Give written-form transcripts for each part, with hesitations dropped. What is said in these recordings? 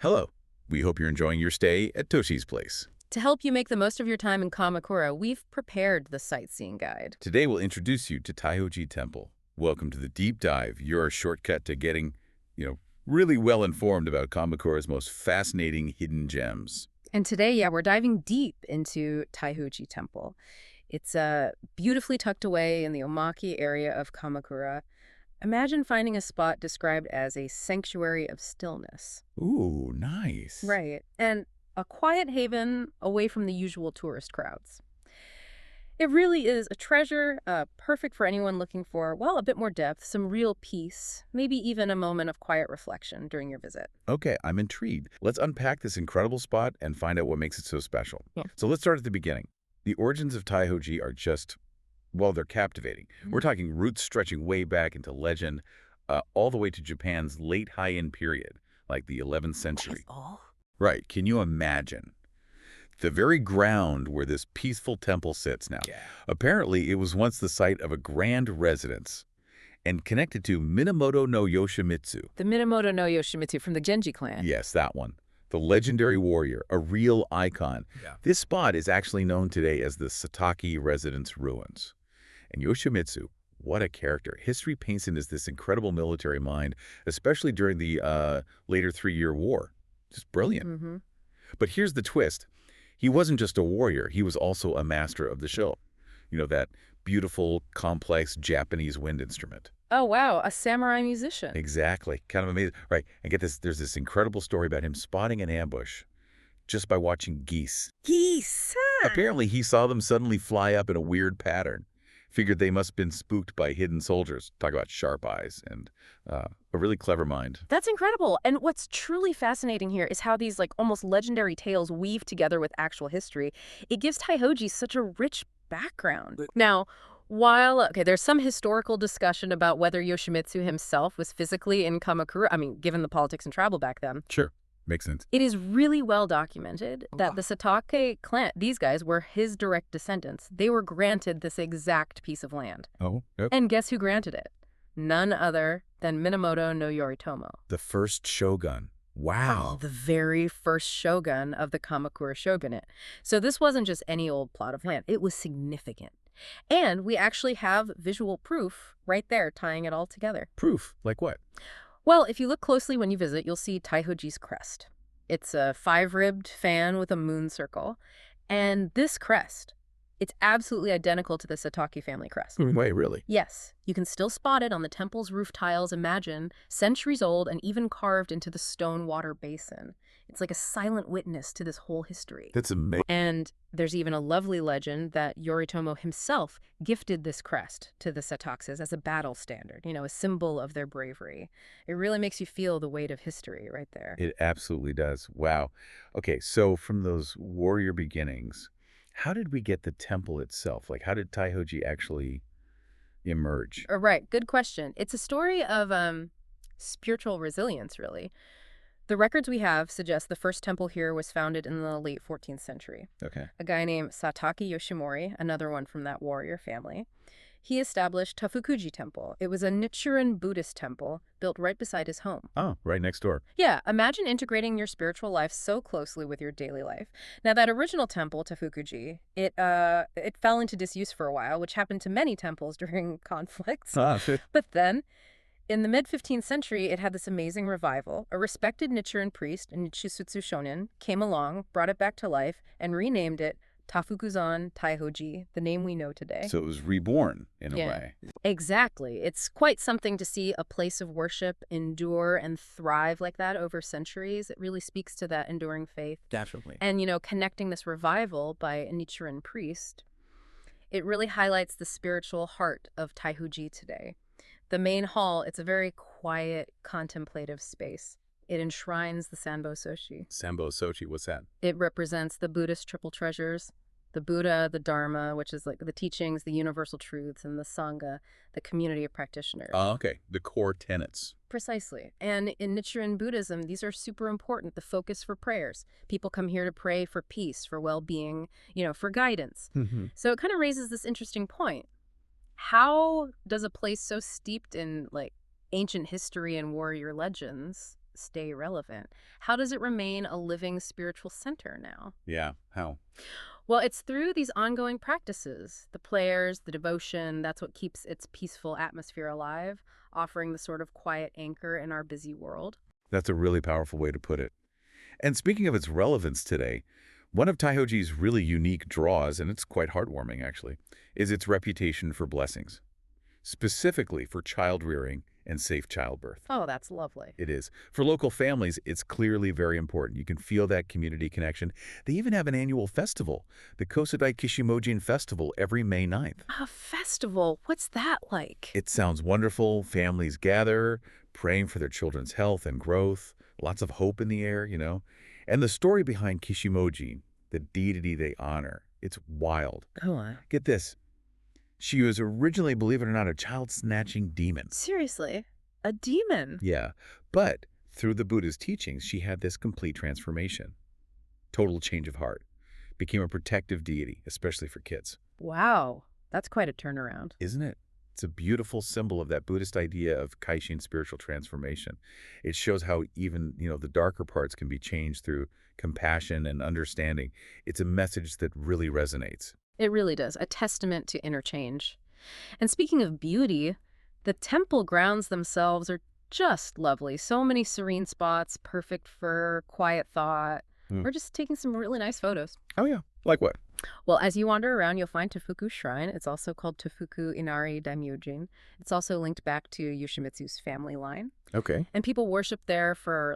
Hello. We hope you're enjoying your stay at Toshi's place. To help you make the most of your time in Kamakura, we've prepared the sightseeing guide. Today we'll introduce you to Taiho-ji Temple. Welcome to the deep dive, your shortcut to getting, really well informed about Kamakura's most fascinating hidden gems. And today, we're diving deep into Taiho-ji Temple. It's beautifully tucked away in the Omaki area of Kamakura. Imagine finding a spot described as a sanctuary of stillness. Ooh, nice. Right. And a quiet haven away from the usual tourist crowds. It really is a treasure, perfect for anyone looking for, well, a bit more depth, some real peace, maybe even a moment of quiet reflection during your visit. Okay, I'm intrigued. Let's unpack this incredible spot and find out what makes it so special. Yeah. So let's start at the beginning. The origins of Taiho-ji are just, well, they're captivating. We're talking roots stretching way back into legend, all the way to Japan's late Heian period, like the 11th century. That's all? Right. Can you imagine? The very ground where this peaceful temple sits now. Yeah. Apparently, it was once the site of a grand residence and connected to Minamoto no Yoshimitsu. The Minamoto no Yoshimitsu from the Genji clan. Yes, that one. The legendary warrior, a real icon. Yeah. This spot is actually known today as the Satake Residence Ruins. And Yoshimitsu, what a character. History paints him as this incredible military mind, especially during the later Three-Year War. Just brilliant. Mm-hmm. But here's the twist. He wasn't just a warrior. He was also a master of the sho. That beautiful, complex Japanese wind instrument. Oh, wow. A samurai musician. Exactly. Kind of amazing. Right. And get this, there's this incredible story about him spotting an ambush just by watching geese. Geese! Apparently, he saw them suddenly fly up in a weird pattern. Figured they must have been spooked by hidden soldiers. Talk about sharp eyes and a really clever mind. That's incredible. And what's truly fascinating here is how these almost legendary tales weave together with actual history. It gives Taiho-ji such a rich background. Now, while, there's some historical discussion about whether Yoshimitsu himself was physically in Kamakura, given the politics and travel back then. Sure. Makes sense. It is really well documented that the Satake clan, these guys were his direct descendants. They were granted this exact piece of land. Oh, yep. And guess who granted it? None other than Minamoto no Yoritomo. The first shogun. Wow. The very first shogun of the Kamakura shogunate. So this wasn't just any old plot of land. It was significant. And we actually have visual proof right there tying it all together. Proof? Like what? Well, if you look closely when you visit, you'll see Taiho-ji's crest. It's a 5-ribbed fan with a moon circle. And this crest, it's absolutely identical to the Satake family crest. Wait, really? Yes. You can still spot it on the temple's roof tiles, imagine, centuries old and even carved into the stone water basin. It's like a silent witness to this whole history. That's amazing. And there's even a lovely legend that Yoritomo himself gifted this crest to the Satakes as a battle standard, a symbol of their bravery. It really makes you feel the weight of history right there. It absolutely does. Wow. Okay, so from those warrior beginnings, how did we get the temple itself? How did Taiho-ji actually emerge? Right, good question. It's a story of spiritual resilience, really. The records we have suggest the first temple here was founded in the late 14th century. Okay. A guy named Satake Yoshimori, another one from that warrior family, he established Taiho-ji Temple. It was a Nichiren Buddhist temple built right beside his home. Oh, right next door. Yeah, imagine integrating your spiritual life so closely with your daily life. Now, that original temple, Taiho-ji, it fell into disuse for a while, which happened to many temples during conflicts. But then, in the mid-15th century, it had this amazing revival. A respected Nichiren priest, Nichitsutsu Shonin, came along, brought it back to life, and renamed it Tafukuzan Taiho-ji, the name we know today. So it was reborn, in a way. Exactly. It's quite something to see a place of worship endure and thrive like that over centuries. It really speaks to that enduring faith. Definitely. And, connecting this revival by a Nichiren priest, it really highlights the spiritual heart of Taiho-ji today. The main hall, it's a very quiet, contemplative space. It enshrines the Sanbo Soshi. Sanbo Soshi, what's that? It represents the Buddhist triple treasures, the Buddha, the Dharma, which is the teachings, the universal truths, and the Sangha, the community of practitioners. Oh, okay. The core tenets. Precisely. And in Nichiren Buddhism, these are super important, the focus for prayers. People come here to pray for peace, for well-being, for guidance. Mm-hmm. So it kind of raises this interesting point. How does a place so steeped in, ancient history and warrior legends stay relevant? How does it remain a living spiritual center now? Yeah, how? Well, it's through these ongoing practices. The prayers, the devotion, that's what keeps its peaceful atmosphere alive, offering the sort of quiet anchor in our busy world. That's a really powerful way to put it. And speaking of its relevance today, one of Taiho-ji's really unique draws, and it's quite heartwarming actually, is its reputation for blessings, specifically for child rearing and safe childbirth. Oh, that's lovely. It is. For local families, it's clearly very important. You can feel that community connection. They even have an annual festival, the Kosadai Kishimojin Festival, every May 9th. A festival? What's that like? It sounds wonderful. Families gather, praying for their children's health and growth. Lots of hope in the air, you know. And the story behind Kishimoji, the deity they honor, it's wild. Oh, Get this. She was originally, believe it or not, a child-snatching demon. seriously? A demon? Yeah, but through the Buddha's teachings, she had this complete transformation. Total change of heart. Became a protective deity, especially for kids. Wow, that's quite a turnaround. Isn't it? It's a beautiful symbol of that Buddhist idea of Kaishin spiritual transformation. It shows how even, the darker parts can be changed through compassion and understanding. It's a message that really resonates. It really does. A testament to interchange. And speaking of beauty, the temple grounds themselves are just lovely. So many serene spots, perfect for quiet thought. We're just taking some really nice photos. Oh, yeah. Like what? Well, as you wander around, you'll find Tofuku Shrine. It's also called Tofuku Inari Daimyojin. It's also linked back to Yoshimitsu's family line. Okay. And people worship there for,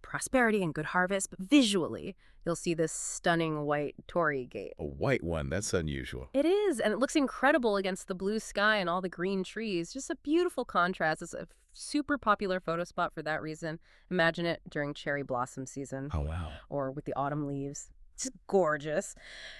prosperity and good harvest. But visually, you'll see this stunning white torii gate. A white one. That's unusual. It is, and it looks incredible against the blue sky and all the green trees. Just a beautiful contrast. It's a super popular photo spot for that reason. Imagine it during cherry blossom season. Oh, wow. Or with the autumn leaves. It's gorgeous.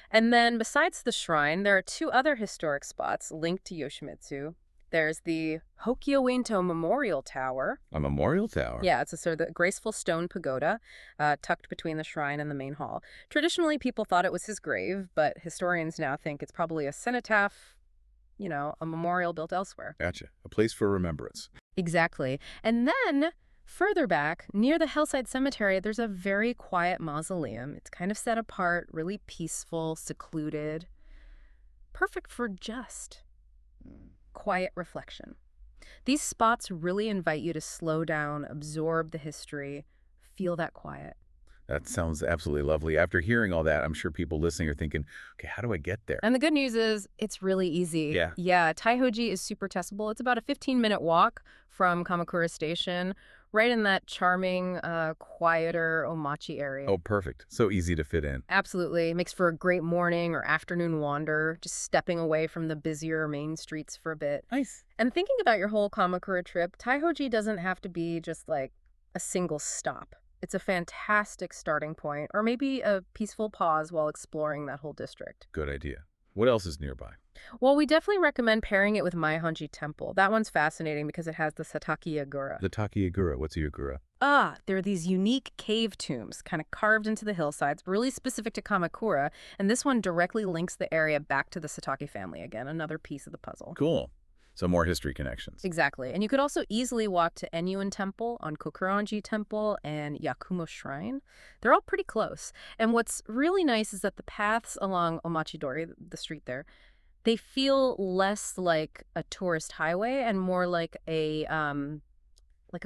And then besides the shrine, there are two other historic spots linked to Yoshimitsu. There's the Hokkyo-Wento Memorial Tower. A memorial tower? Yeah, it's a sort of the graceful stone pagoda tucked between the shrine and the main hall. Traditionally, people thought it was his grave, but historians now think it's probably a cenotaph, a memorial built elsewhere. Gotcha. A place for remembrance. Exactly. And then further back, near the hillside cemetery, there's a very quiet mausoleum. It's kind of set apart, really peaceful, secluded. Perfect for just quiet reflection. These spots really invite you to slow down, absorb the history, feel that quiet. That sounds absolutely lovely. After hearing all that, I'm sure people listening are thinking, okay, how do I get there? And the good news is it's really easy. Yeah. Yeah, Taiho-ji is super testable. It's about a 15-minute walk from Kamakura Station, right in that charming, quieter Omachi area. Oh, perfect. So easy to fit in. Absolutely. Makes for a great morning or afternoon wander, just stepping away from the busier main streets for a bit. Nice. And thinking about your whole Kamakura trip, Taiho-ji doesn't have to be just like a single stop. It's a fantastic starting point, or maybe a peaceful pause while exploring that whole district. Good idea. What else is nearby? Well, we definitely recommend pairing it with Taiho-ji Temple. That one's fascinating because it has the Sataki Yagura. The Taki Yagura. What's a Yagura? They're these unique cave tombs, kind of carved into the hillsides, really specific to Kamakura, and this one directly links the area back to the Sataki family again, another piece of the puzzle. Cool. So more history connections. Exactly. And you could also easily walk to Enyuin Temple, on Kokuranji Temple, and Yakumo Shrine. They're all pretty close. And what's really nice is that the paths along Omachidori, the street there, they feel less like a tourist highway and more like a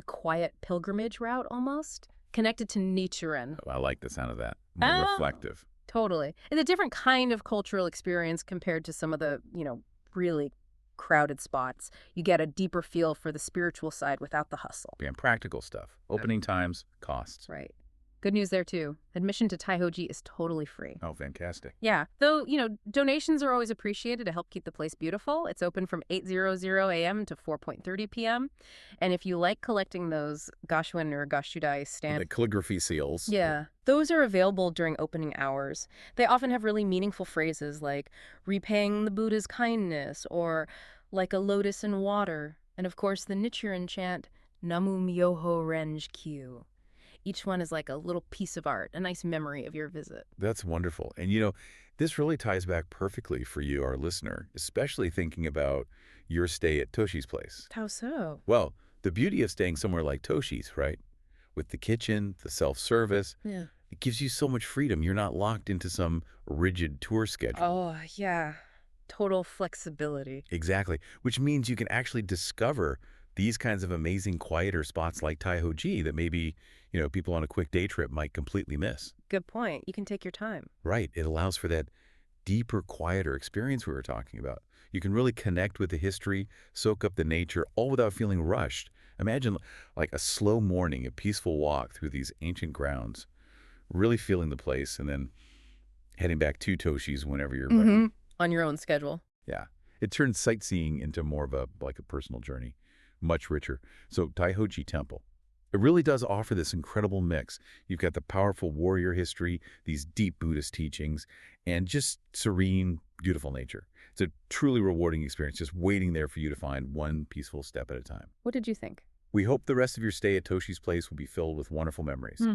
quiet pilgrimage route almost, connected to Nichiren. Oh, I like the sound of that. More reflective. Totally. It's a different kind of cultural experience compared to some of the, really crowded spots. You get a deeper feel for the spiritual side without the hustle. And practical stuff. Opening times, costs. Right. Good news there, too. Admission to Taiho-ji is totally free. Oh, fantastic. Yeah. Though, donations are always appreciated to help keep the place beautiful. It's open from 8:00 a.m. to 4:30 p.m. And if you like collecting those Gashuin or Gashudai stamps, The calligraphy seals. yeah, those are available during opening hours. They often have really meaningful phrases like repaying the Buddha's kindness or like a lotus in water. And of course, the Nichiren chant, Namu Myoho Renj Kyu. Each one is like a little piece of art, a nice memory of your visit. That's wonderful. And this really ties back perfectly for you, our listener, especially thinking about your stay at Toshi's place. How so? Well, the beauty of staying somewhere like Toshi's, right? with the kitchen, the self-service. Yeah. It gives you so much freedom. You're not locked into some rigid tour schedule. Oh, yeah. Total flexibility. Exactly, which means you can actually discover these kinds of amazing quieter spots like Taiho-ji that maybe, people on a quick day trip might completely miss. Good point. You can take your time. Right. It allows for that deeper, quieter experience we were talking about. You can really connect with the history, soak up the nature, all without feeling rushed. Imagine like a slow morning, a peaceful walk through these ancient grounds, really feeling the place, and then heading back to Toshi's whenever you're ready. On your own schedule. Yeah. It turns sightseeing into more of a personal journey, much richer. So Taiho-ji Temple. It really does offer this incredible mix. You've got the powerful warrior history, these deep Buddhist teachings, and just serene, beautiful nature. It's a truly rewarding experience, just waiting there for you to find one peaceful step at a time. What did you think? We hope the rest of your stay at Toshi's place will be filled with wonderful memories.